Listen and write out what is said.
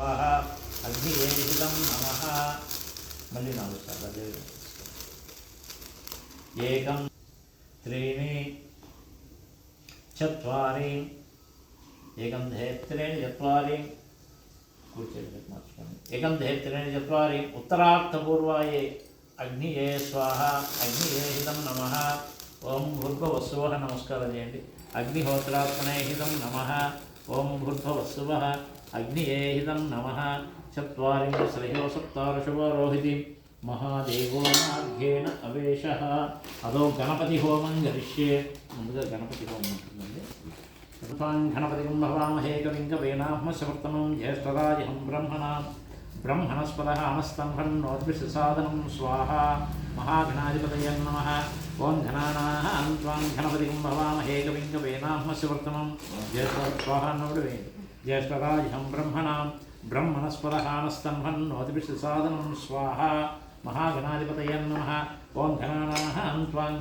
అగ్నియేహితం నమః. మళ్ళీ 4 సార్లు అదే ఏకం త్రీణి చత్వారి ఏకం ధేత్రేణి చత్వారి కూర్చోండి మార్చుకోండి. ఏకం ధేత్రేణి చత్వారి ఉత్తరార్థపూర్వాయే అగ్నియే స్వాహ అగ్నియేహితం నమః. ఓం భూర్భువస్సువః నమస్కారం చేయండి. అగ్నిహోత్రాత్మనేహితం నమః. ఓం భూర్భువస్సువః అగ్నియేహితం నమః. చత్వారింశ శ్రేయో సప్తార్షవో రోహితి మహాదేవో నార్ఘ్యేన అవేశః. అదో గణపతి హోమం గరిష్యే. ముందుగా గణపతి హోమం ఉంటుందండి. గణపతిం భవామహే కవిం కవీనామశ్వత్తమం జ్యేష్ఠరాజం బ్రహ్మణాం బ్రహ్మణస్పదః అనస్తంభన్నోద్విషసాదనం స్వాహా. మహాగణాధిపతయే నమః. ఓం గణానాం త్వాం గణపతిం భవామహే కవిం కవీనామశ్వత్తమం జ్యేష్ఠస్వాహాన్నోడు వేయండి. జ్యేష్ఠరాజం బ్రహ్మణాం బ్రహ్మణస్పదః అనస్తంభన్నోద్విషసాదనం స్వాహా. మహాగణాధిపతయే నమః. ఓం గణానాం త్వాం